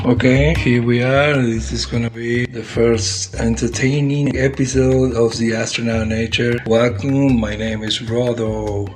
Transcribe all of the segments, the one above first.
Okay, here we are. This is gonna be the first entertaining episode of the Astronaut Nature. Welcome, my name is Rodo,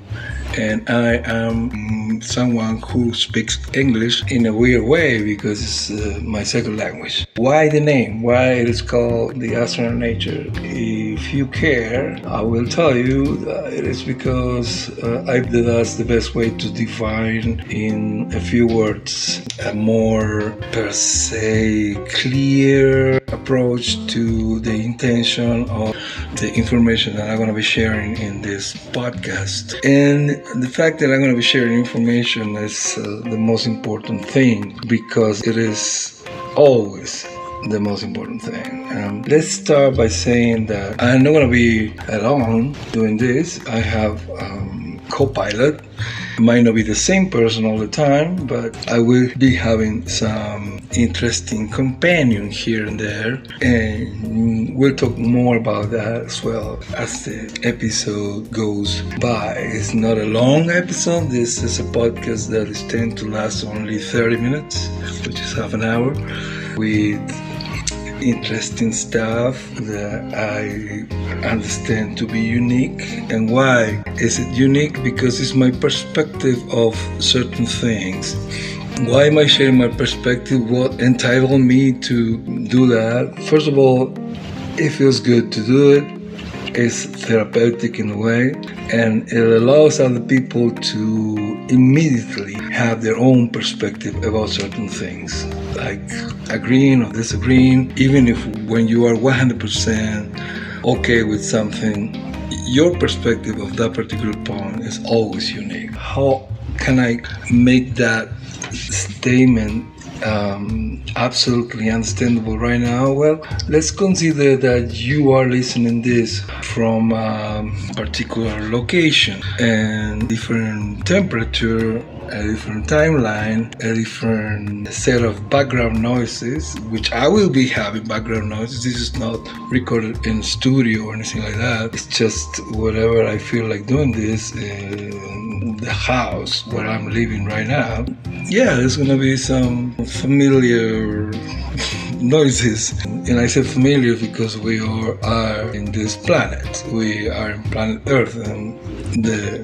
and I am someone who speaks English in a weird way because it's my second language. Why the name? Why it is called the Astronaut Nature? If you care, I will tell you that it is because I believe that's the best way to define in a few words a more per se clear approach to the intention of the information that I'm going to be sharing in this podcast. And the fact that I'm going to be sharing information is the most important thing because it is always the most important thing. Let's start by saying that I'm not going to be alone doing this. I have co-pilot. It might not be the same person all the time, but I will be having some interesting companion here and there, and we'll talk more about that as well as the episode goes by. It's not a long episode. This is a podcast that is tend to last only 30 minutes, which is half an hour, with interesting stuff that I understand to be unique. And why is it unique? Because it's my perspective of certain things. Why am I sharing my perspective? What entitled me to do that? First of all, it feels good to do it. It's therapeutic in a way, and it allows other people to immediately have their own perspective about certain things, like agreeing or disagreeing. Even if when you are 100% okay with something, your perspective of that particular point is always unique. How can I make that statement absolutely understandable right now? Well, let's consider that you are listening this from a particular location and different temperature, a different timeline, a different set of background noises, which I will be having background noises. This is not recorded in studio or anything like that. It's just whatever I feel like doing this in the house where I'm living right now. Yeah, there's gonna be some familiar noises, and I say familiar because we are in this planet. We are in planet Earth, and the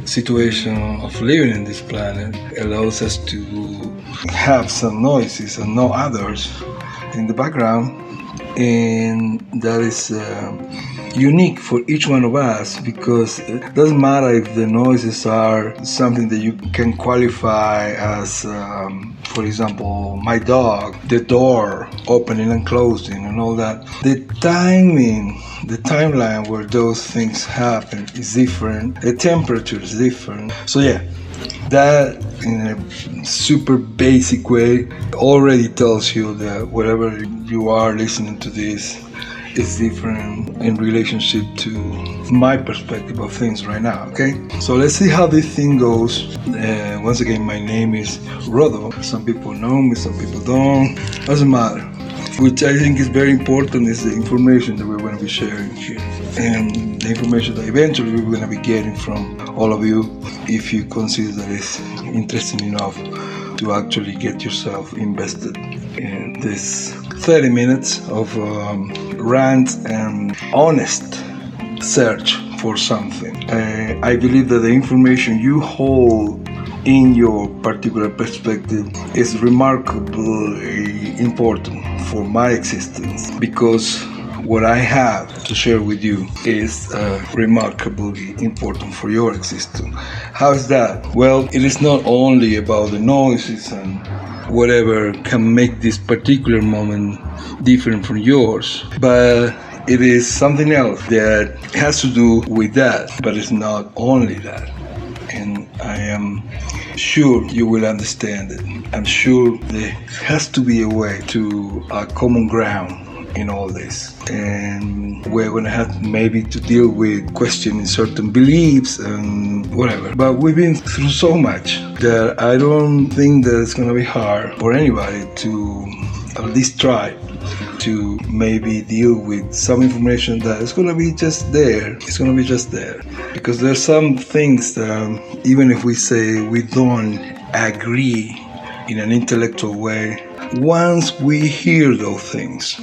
situation of living in this planet allows us to have some noises and no others in the background, and that is unique for each one of us, because it doesn't matter if the noises are something that you can qualify as, for example, my dog, the door opening and closing and all that. The timing, the timeline where those things happen is different. The temperature is different. So yeah, that in a super basic way already tells you that whatever you are listening to this is different in relationship to my perspective of things right now, okay? So let's see how this thing goes. Once again, my name is Rodo. Some people know me, some people don't. Doesn't matter. Which I think is very important is the information that we're going to be sharing here. And the information that eventually we're going to be getting from all of you, if you consider that it's interesting enough to actually get yourself invested in this 30 minutes of rant and honest search for something. I believe that the information you hold in your particular perspective is remarkably important for my existence, because what I have to share with you is remarkably important for your existence. How is that? Well, it is not only about the noises and whatever can make this particular moment different from yours, but it is something else that has to do with that, but it's not only that. And I am sure you will understand it. I'm sure there has to be a way to a common ground in all this, and we're going to have maybe to deal with questioning certain beliefs and whatever, but we've been through so much that I don't think that it's going to be hard for anybody to at least try to maybe deal with some information that is going to be just there. It's going to be just there, because there's some things that even if we say we don't agree in an intellectual way. Once we hear those things,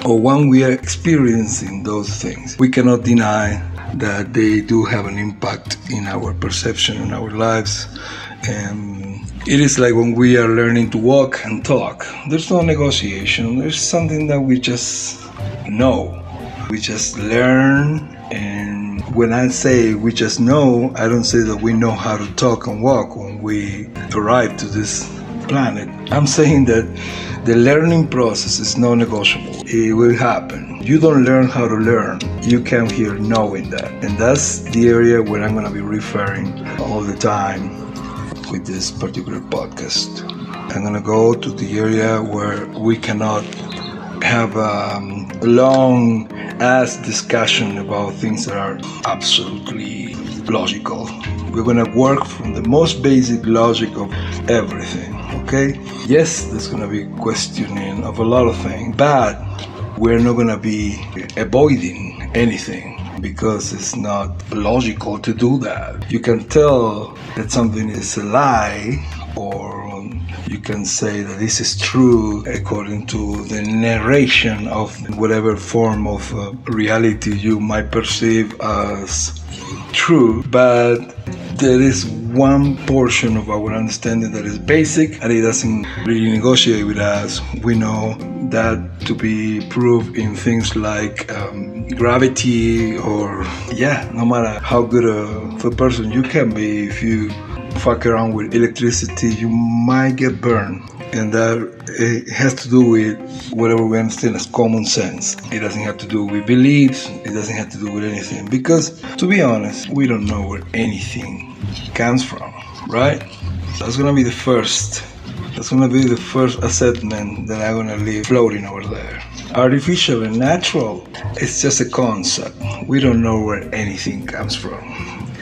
or when we are experiencing those things, we cannot deny that they do have an impact in our perception, in our lives. And it is like when we are learning to walk and talk. There's no negotiation. There's something that we just know. We just learn. And when I say we just know, I don't say that we know how to talk and walk when we arrive to this planet. I'm saying that the learning process is non-negotiable. It will happen. You don't learn how to learn. You come here knowing that. And that's the area where I'm going to be referring all the time with this particular podcast. I'm going to go to the area where we cannot have a long ass discussion about things that are absolutely logical. We're going to work from the most basic logic of everything, okay? Yes, there's going to be questioning of a lot of things, but we're not going to be avoiding anything because it's not logical to do that. You can tell that something is a lie, or you can say that this is true according to the narration of whatever form of reality you might perceive as true, but there is one portion of our understanding that is basic and it doesn't really negotiate with us. We know that to be proved in things like gravity, or no matter how good of a person you can be, if you fuck around with electricity, you might get burned. And that it has to do with whatever we understand as common sense. It doesn't have to do with beliefs. It doesn't have to do with anything. Because, to be honest, we don't know where anything comes from, right? That's going to be the first. That's going to be the first assessment that I'm going to leave floating over there. Artificial and natural, it's just a concept. We don't know where anything comes from.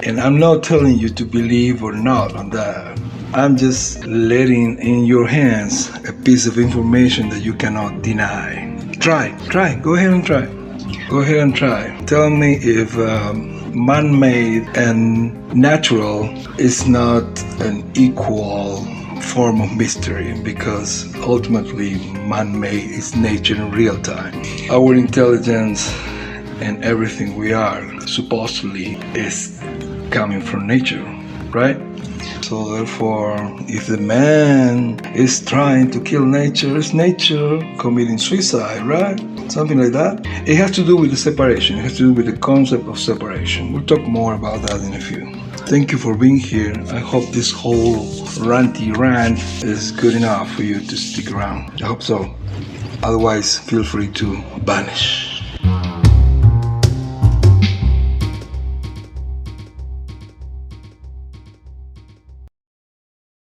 And I'm not telling you to believe or not on that. I'm just letting in your hands a piece of information that you cannot deny. Try, go ahead and try. Go ahead and try. Tell me if man-made and natural is not an equal form of mystery, because ultimately man-made is nature in real time. Our intelligence and everything we are supposedly is coming from nature, right? So therefore, if the man is trying to kill nature, it's nature committing suicide, right? Something like that. It has to do with the separation. It has to do with the concept of separation. We'll talk more about that in a few. Thank you for being here. I hope this whole ranty rant is good enough for you to stick around. I hope so. Otherwise, feel free to vanish.